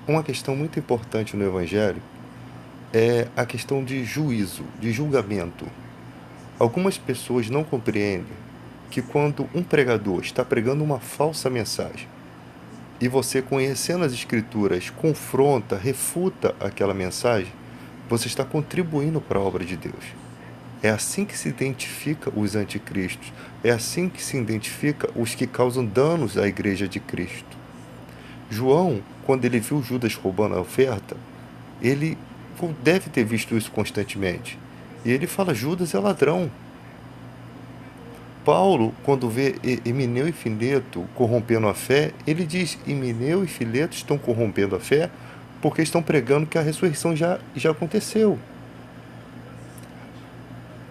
Uma questão muito importante no Evangelho é a questão de juízo, de julgamento. Algumas pessoas não compreendem que quando um pregador está pregando uma falsa mensagem e você, conhecendo as Escrituras, confronta, refuta aquela mensagem, você está contribuindo para a obra de Deus. É assim que se identifica os anticristos. É assim que se identifica os que causam danos à igreja de Cristo. João, quando ele viu Judas roubando a oferta, ele deve ter visto isso constantemente. E ele fala: Judas é ladrão. Paulo, quando vê Emineu e Fileto corrompendo a fé, ele diz: Emineu e Fileto estão corrompendo a fé porque estão pregando que a ressurreição já aconteceu.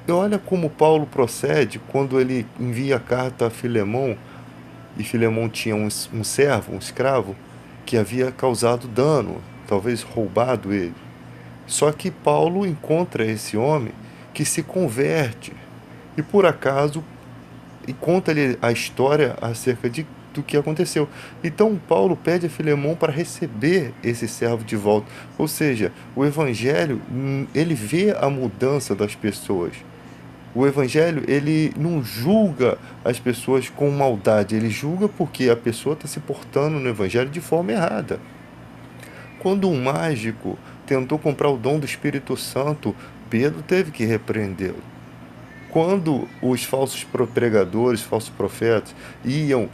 E olha como Paulo procede quando ele envia a carta a Filemão, e Filemão tinha um servo, um escravo, que havia causado dano, talvez roubado ele. Só que Paulo encontra esse homem que se converte e por acaso e conta-lhe a história acerca do que aconteceu. Então Paulo pede a Filemão para receber esse servo de volta. Ou seja, o evangelho, ele vê a mudança das pessoas. O evangelho, ele não julga as pessoas com maldade, ele julga porque a pessoa está se portando no evangelho de forma errada. Quando um mágico tentou comprar o dom do Espírito Santo, Pedro teve que repreendê-lo. Quando os falsos pregadores, falsos profetas, iam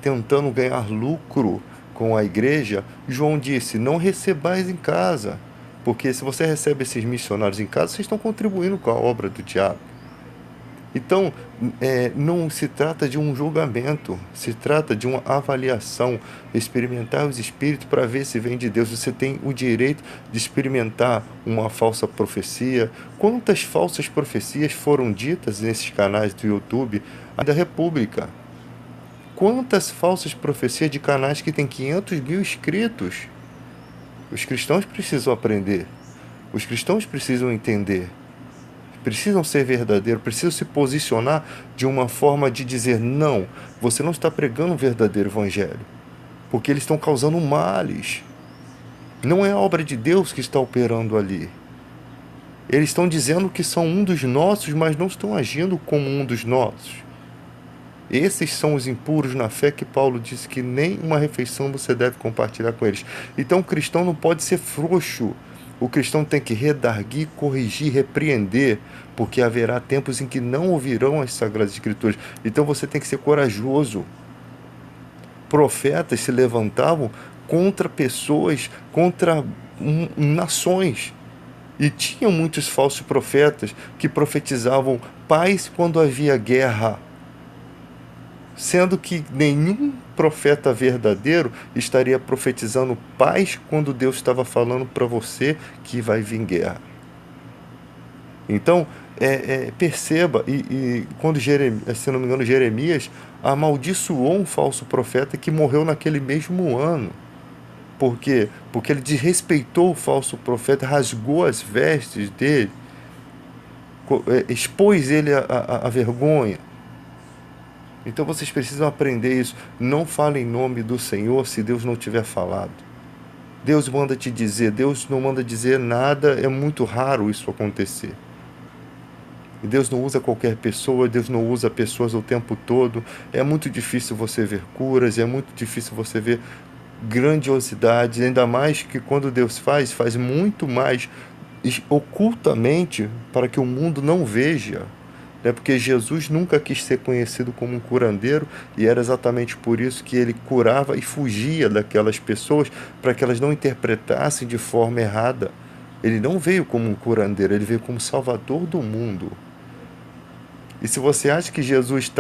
tentando ganhar lucro com a igreja, João disse: não recebais em casa, porque se você recebe esses missionários em casa, vocês estão contribuindo com a obra do diabo. Então, não se trata de um julgamento, se trata de uma avaliação, experimentar os espíritos para ver se vem de Deus. Você tem o direito de experimentar uma falsa profecia. Quantas falsas profecias foram ditas nesses canais do YouTube da República? Quantas falsas profecias de canais que têm 500 mil inscritos? Os cristãos precisam aprender, os cristãos precisam entender. Precisam ser verdadeiros, precisam se posicionar de uma forma de dizer: não, você não está pregando o verdadeiro evangelho, porque eles estão causando males. Não é a obra de Deus que está operando ali. Eles estão dizendo que são um dos nossos, mas não estão agindo como um dos nossos. Esses são os impuros na fé que Paulo disse que nem uma refeição você deve compartilhar com eles. Então o cristão não pode ser frouxo. O cristão tem que redarguir, corrigir, repreender, porque haverá tempos em que não ouvirão as Sagradas Escrituras. Então você tem que ser corajoso. Profetas se levantavam contra pessoas, contra nações. E tinham muitos falsos profetas que profetizavam paz quando havia guerra, sendo que nenhum profeta verdadeiro estaria profetizando paz quando Deus estava falando para você que vai vir guerra. Então, perceba, e quando Jeremias, se não me engano, Jeremias amaldiçoou um falso profeta que morreu naquele mesmo ano. Por quê? Porque ele desrespeitou o falso profeta, rasgou as vestes dele, expôs ele à vergonha. Então vocês precisam aprender isso. Não fale em nome do Senhor se Deus não tiver falado. Deus manda te dizer, Deus não manda dizer nada, é muito raro isso acontecer. E Deus não usa qualquer pessoa, Deus não usa pessoas o tempo todo. É muito difícil você ver curas, é muito difícil você ver grandiosidade, ainda mais que quando Deus faz muito mais ocultamente para que o mundo não veja. Porque Jesus nunca quis ser conhecido como um curandeiro e era exatamente por isso que ele curava e fugia daquelas pessoas para que elas não interpretassem de forma errada. Ele não veio como um curandeiro, ele veio como salvador do mundo. E se você acha que Jesus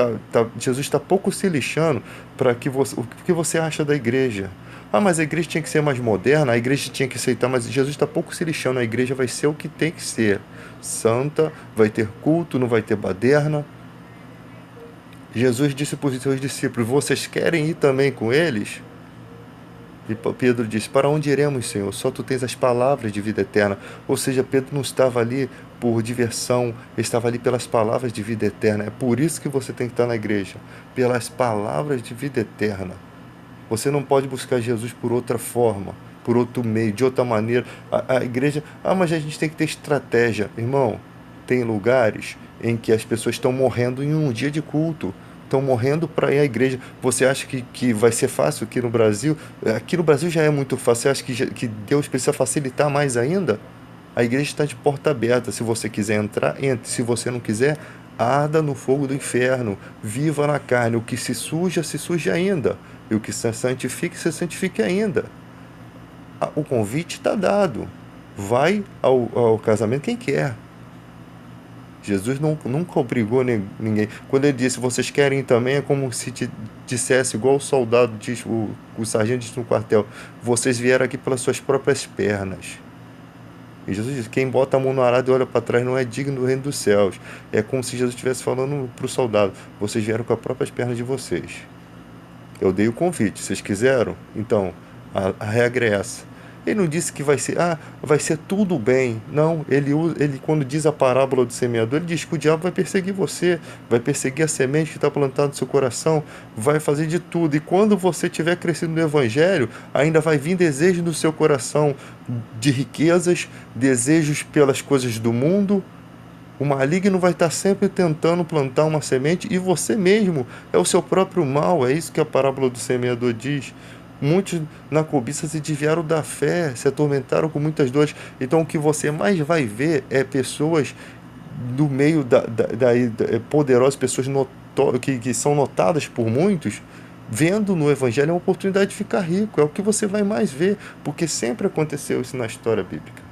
está pouco se lixando para que você, o que você acha da igreja? Ah, mas a igreja tinha que ser mais moderna, a igreja tinha que aceitar, mas Jesus está pouco se lixando, a igreja vai ser o que tem que ser. Santa, vai ter culto, não vai ter baderna. Jesus disse para os seus discípulos: vocês querem ir também com eles? E Pedro disse: para onde iremos, Senhor? Só tu tens as palavras de vida eterna. Ou seja, Pedro não estava ali por diversão, estava ali pelas palavras de vida eterna. É por isso que você tem que estar na igreja, pelas palavras de vida eterna. Você não pode buscar Jesus por outra forma. por outro meio, de outra maneira. A igreja, mas a gente tem que ter estratégia. Irmão, tem lugares em que as pessoas estão morrendo em um dia de culto, estão morrendo para ir à igreja. Você acha que vai ser fácil aqui no Brasil? Aqui no Brasil já é muito fácil. Você acha que Deus precisa facilitar mais ainda? A igreja está de porta aberta. Se você quiser entrar, entre. Se você não quiser, arda no fogo do inferno. Viva na carne. O que se suja ainda. E o que se santifique ainda. O convite está dado. Vai ao casamento quem quer. Jesus nunca obrigou ninguém. Quando ele disse, vocês querem também, é como se te dissesse, igual o soldado diz, o sargento disse no quartel, vocês vieram aqui pelas suas próprias pernas. E Jesus disse, quem bota a mão no arado e olha para trás não é digno do reino dos céus. É como se Jesus estivesse falando para o soldado, vocês vieram com as próprias pernas de vocês. Eu dei o convite, vocês quiseram? Então, a regra é essa. Ele não disse que vai ser tudo bem. Não, ele quando diz a parábola do semeador, ele diz que o diabo vai perseguir você, vai perseguir a semente que está plantada no seu coração, vai fazer de tudo. E quando você tiver crescido no evangelho, ainda vai vir desejo no seu coração de riquezas, desejos pelas coisas do mundo. O maligno vai estar sempre tentando plantar uma semente e você mesmo é o seu próprio mal. É isso que a parábola do semeador diz. Muitos na cobiça se desviaram da fé, se atormentaram com muitas dores. Então o que você mais vai ver é pessoas do meio poderosas, pessoas que são notadas por muitos, vendo no evangelho uma oportunidade de ficar rico. É o que você vai mais ver, porque sempre aconteceu isso na história bíblica.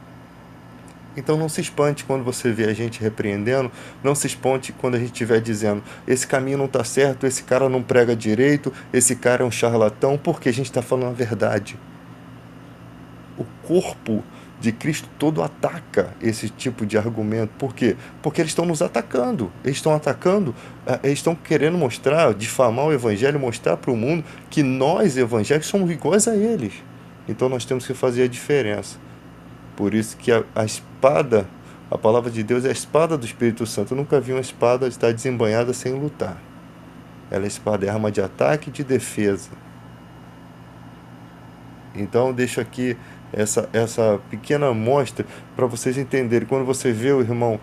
Então não se espante quando você vê a gente repreendendo, não se espante quando a gente estiver dizendo esse caminho não está certo, esse cara não prega direito, esse cara é um charlatão, porque a gente está falando a verdade. O corpo de Cristo todo ataca esse tipo de argumento. Por quê? Porque eles estão nos atacando. Eles estão atacando, eles estão querendo mostrar, difamar o evangelho, mostrar para o mundo que nós, evangélicos, somos iguais a eles. Então nós temos que fazer a diferença. Por isso que a espada, a palavra de Deus é a espada do Espírito Santo. Eu nunca vi uma espada estar desembainhada sem lutar. Ela é espada, é arma de ataque e de defesa. Então eu deixo aqui essa pequena amostra para vocês entenderem. Quando você vê o irmão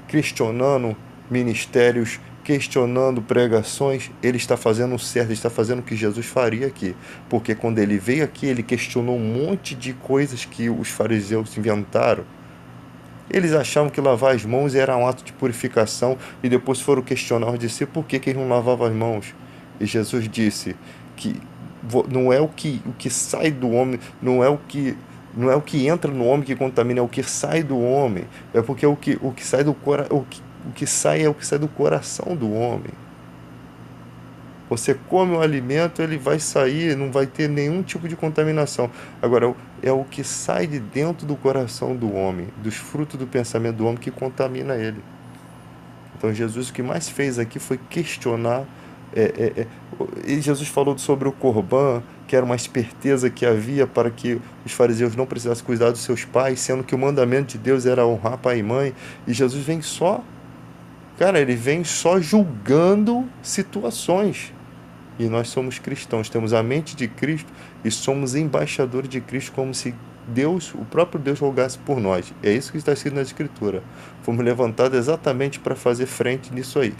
questionando ministérios, questionando pregações, ele está fazendo o certo, ele está fazendo o que Jesus faria aqui. Porque quando ele veio aqui, ele questionou um monte de coisas que os fariseus inventaram. Eles achavam que lavar as mãos era um ato de purificação e depois foram questionar os discípulos por que eles não lavavam as mãos. E Jesus disse que não é o que sai do homem, não é o que entra no homem que contamina, é o que sai do homem. É porque o que sai do coração, o que sai é o que sai do coração do homem. Você come o alimento, ele vai sair, não vai ter nenhum tipo de contaminação. Agora, é o que sai de dentro do coração do homem, dos frutos do pensamento do homem que contamina ele. Então, Jesus o que mais fez aqui foi questionar. E Jesus falou sobre o Corban, que era uma esperteza que havia para que os fariseus não precisassem cuidar dos seus pais, sendo que o mandamento de Deus era honrar pai e mãe. E Jesus vem só... Cara, ele vem só julgando situações. E nós somos cristãos, temos a mente de Cristo e somos embaixadores de Cristo, como se Deus, o próprio Deus, rogasse por nós. É isso que está escrito na Escritura. Fomos levantados exatamente para fazer frente nisso aí.